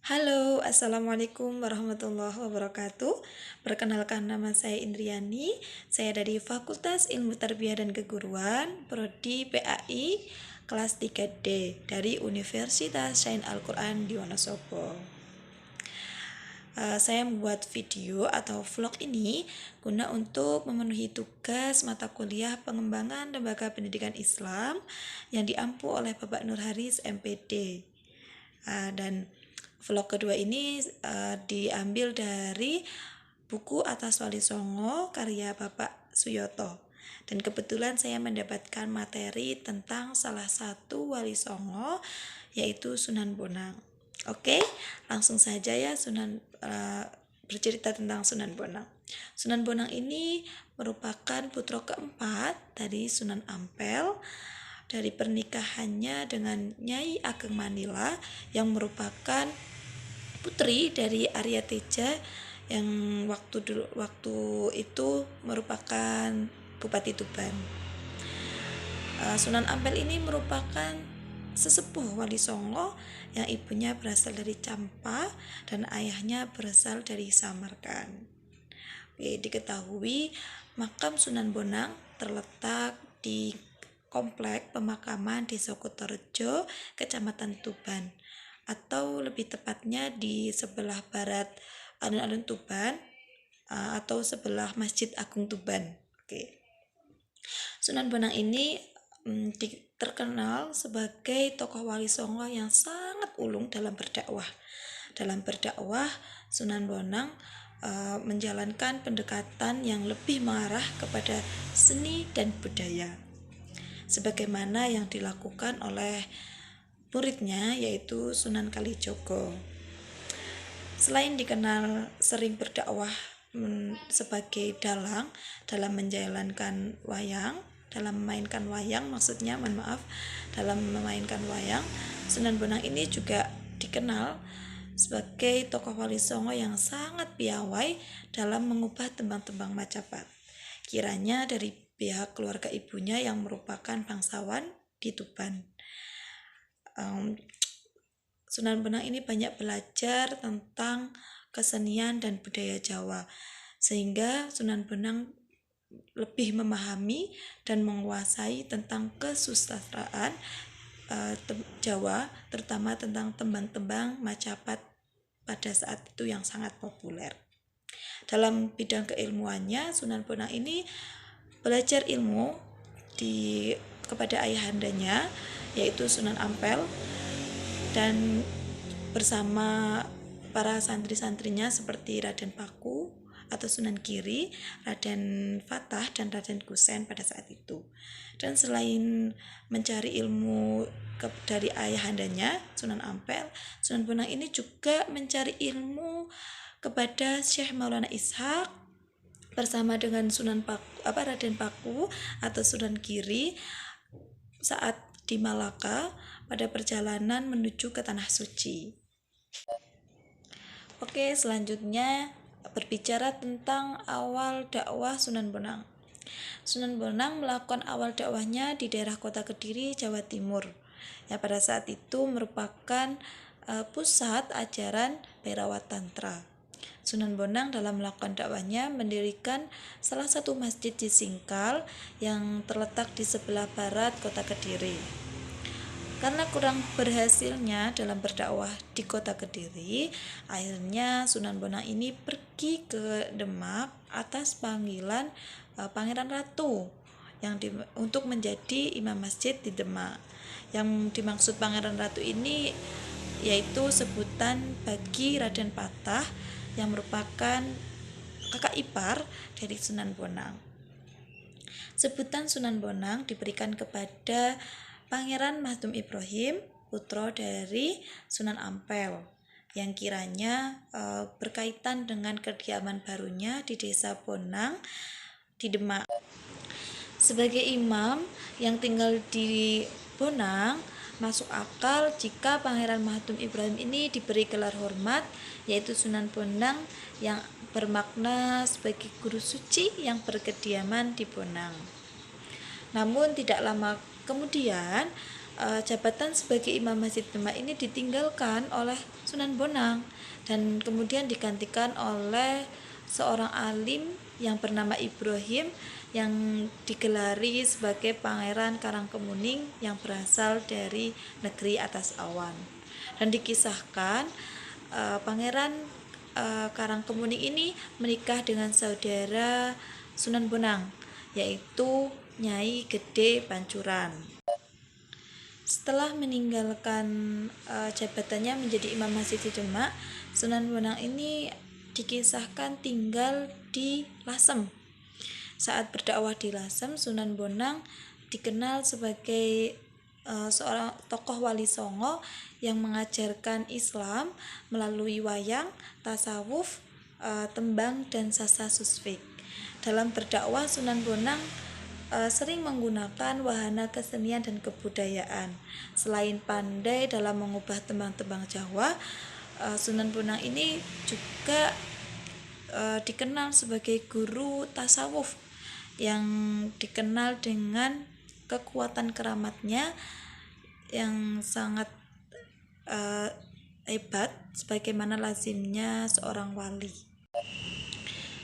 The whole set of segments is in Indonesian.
Halo, Assalamualaikum warahmatullahi wabarakatuh. Perkenalkan, nama saya Indriani. Saya dari Fakultas Ilmu Tarbiyah dan Keguruan, Prodi PAI, kelas 3D dari Universitas Sains Al-Quran di Wonosobo. Saya membuat video atau vlog ini guna untuk memenuhi tugas mata kuliah pengembangan lembaga pendidikan Islam yang diampu oleh Bapak Nur Haris MPD. Dan vlog kedua ini diambil dari buku Atas Wali Songo karya Bapak Suyoto. Dan kebetulan saya mendapatkan materi tentang salah satu Wali Songo, yaitu Sunan Bonang. Oke, langsung saja ya bercerita tentang Sunan Bonang. Sunan Bonang ini merupakan putra keempat dari Sunan Ampel dari pernikahannya dengan Nyai Ageng Manila yang merupakan putri dari Arya Teja yang waktu itu merupakan Bupati Tuban. Sunan Ampel ini merupakan sesepuh Wali Songo yang ibunya berasal dari Campa dan ayahnya berasal dari Samarkand. Diketahui makam Sunan Bonang terletak di komplek pemakaman Desa Kutorejo, Kecamatan Tuban, atau lebih tepatnya di sebelah barat alun-alun Tuban atau sebelah Masjid Agung Tuban. Sunan Bonang ini terkenal sebagai tokoh Wali Songo yang sangat ulung dalam berdakwah. Dalam berdakwah, Sunan Bonang menjalankan pendekatan yang lebih mengarah kepada seni dan budaya, sebagaimana yang dilakukan oleh muridnya yaitu Sunan Kalijogo. Selain dikenal sering berdakwah sebagai dalang dalam menjalankan wayang, dalam memainkan wayang, Sunan Bonang ini juga dikenal sebagai tokoh Wali Songo yang sangat piawai dalam mengubah tembang-tembang Majapahit. Kiranya dari pihak keluarga ibunya yang merupakan bangsawan di Tuban. Sunan Bonang ini banyak belajar tentang kesenian dan budaya Jawa, sehingga Sunan Bonang lebih memahami dan menguasai tentang kesusastraan Jawa, terutama tentang tembang-tembang Majapahit pada saat itu yang sangat populer. Dalam bidang keilmuannya, Sunan Bonang ini belajar ilmu kepada ayahandanya yaitu Sunan Ampel, dan bersama para santri-santrinya seperti Raden Paku atau Sunan Giri, Raden Fatah, dan Raden Kusen pada saat itu. Dan selain mencari ilmu dari ayahandanya Sunan Ampel, Sunan Bonang ini juga mencari ilmu kepada Syekh Maulana Ishaq bersama dengan Raden Paku atau Sunan Giri saat di Malaka pada perjalanan menuju ke Tanah Suci. Oke, selanjutnya berbicara tentang awal dakwah Sunan Bonang. Sunan Bonang melakukan awal dakwahnya di daerah Kota Kediri, Jawa Timur, yang pada saat itu merupakan pusat ajaran Bairawat Tantra. Sunan Bonang dalam melakukan dakwahnya mendirikan salah satu masjid di Singkal yang terletak di sebelah barat Kota Kediri. Karena kurang berhasilnya dalam berdakwah di Kota Kediri, akhirnya Sunan Bonang ini pergi ke Demak atas panggilan Pangeran Ratu untuk menjadi imam masjid di Demak. Yang dimaksud Pangeran Ratu ini yaitu sebutan bagi Raden Patah yang merupakan kakak ipar dari Sunan Bonang. Sebutan Sunan Bonang diberikan kepada Pangeran Mahdum Ibrahim, putra dari Sunan Ampel, yang kiranya berkaitan dengan kediaman barunya di Desa Bonang di Demak. Sebagai imam yang tinggal di Bonang, masuk akal jika Pangeran Mahdum Ibrahim ini diberi gelar hormat yaitu Sunan Bonang, yang bermakna sebagai guru suci yang berkediaman di Bonang. Namun tidak lama kemudian jabatan sebagai imam Masjid Demak ini ditinggalkan oleh Sunan Bonang dan kemudian digantikan oleh seorang alim yang bernama Ibrahim yang digelari sebagai Pangeran Karangkemuning yang berasal dari negeri atas awan. Dan dikisahkan Pangeran Karangkemuning ini menikah dengan saudara Sunan Bonang, yaitu Nyai Gede Pancuran. Setelah meninggalkan jabatannya menjadi Imam Masjid di Demak, Sunan Bonang ini dikisahkan tinggal di Lasem. Saat berdakwah di Lasem, Sunan Bonang dikenal sebagai seorang tokoh wali songo yang mengajarkan Islam melalui wayang, tasawuf, tembang, dan sasa susfik. Dalam berdakwah, Sunan Bonang sering menggunakan wahana kesenian dan kebudayaan. Selain pandai dalam mengubah tembang-tembang Jawa, Sunan Bonang ini juga dikenal sebagai guru tasawuf yang dikenal dengan kekuatan keramatnya yang sangat hebat sebagaimana lazimnya seorang wali.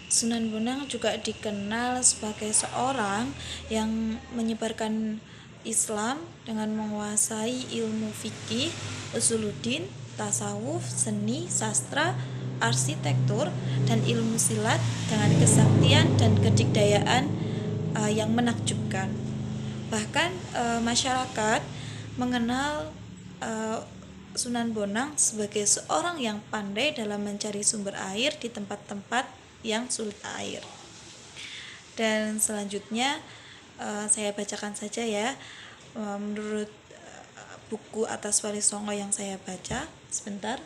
Sunan Bonang juga dikenal sebagai seorang yang menyebarkan Islam dengan menguasai ilmu fikih, usuluddin, tasawuf, seni, sastra, arsitektur, dan ilmu silat dengan kesaktian dan kedikdayaan yang menakjubkan. Bahkan masyarakat mengenal Sunan Bonang sebagai seorang yang pandai dalam mencari sumber air di tempat-tempat yang sulit air. Dan selanjutnya saya bacakan saja ya, menurut buku Atas Wali Songo yang saya baca sebentar.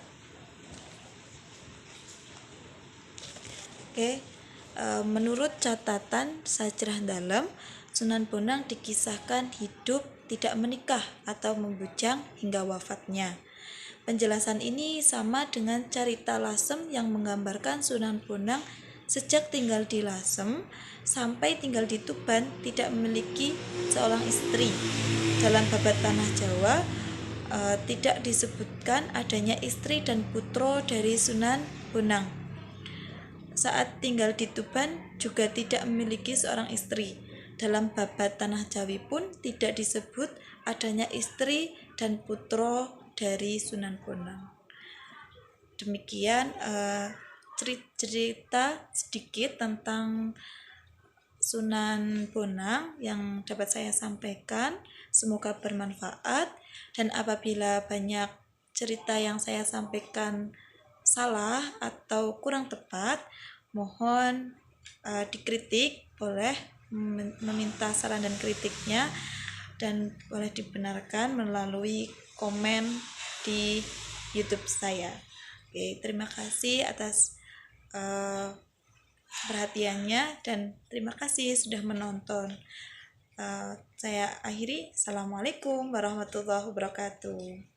Menurut catatan Sajrah Dalem, Sunan Bonang dikisahkan hidup tidak menikah atau membujang hingga wafatnya. Penjelasan ini sama dengan cerita Lasem yang menggambarkan Sunan Bonang sejak tinggal di Lasem sampai tinggal di Tuban tidak memiliki seorang istri. Dalam babat Tanah Jawa tidak disebutkan adanya istri dan putra dari Sunan Bonang. Saat tinggal di Tuban juga tidak memiliki seorang istri. Dalam babat Tanah Jawi pun tidak disebut adanya istri dan putra dari Sunan Bonang. Demikian cerita sedikit tentang Sunan Bonang yang dapat saya sampaikan. Semoga bermanfaat, dan apabila banyak cerita yang saya sampaikan salah atau kurang tepat, mohon dikritik, boleh meminta saran dan kritiknya, dan boleh dibenarkan melalui komen di YouTube saya. Oke, terima kasih atas perhatiannya dan terima kasih sudah menonton. Saya akhiri. Assalamualaikum warahmatullahi wabarakatuh.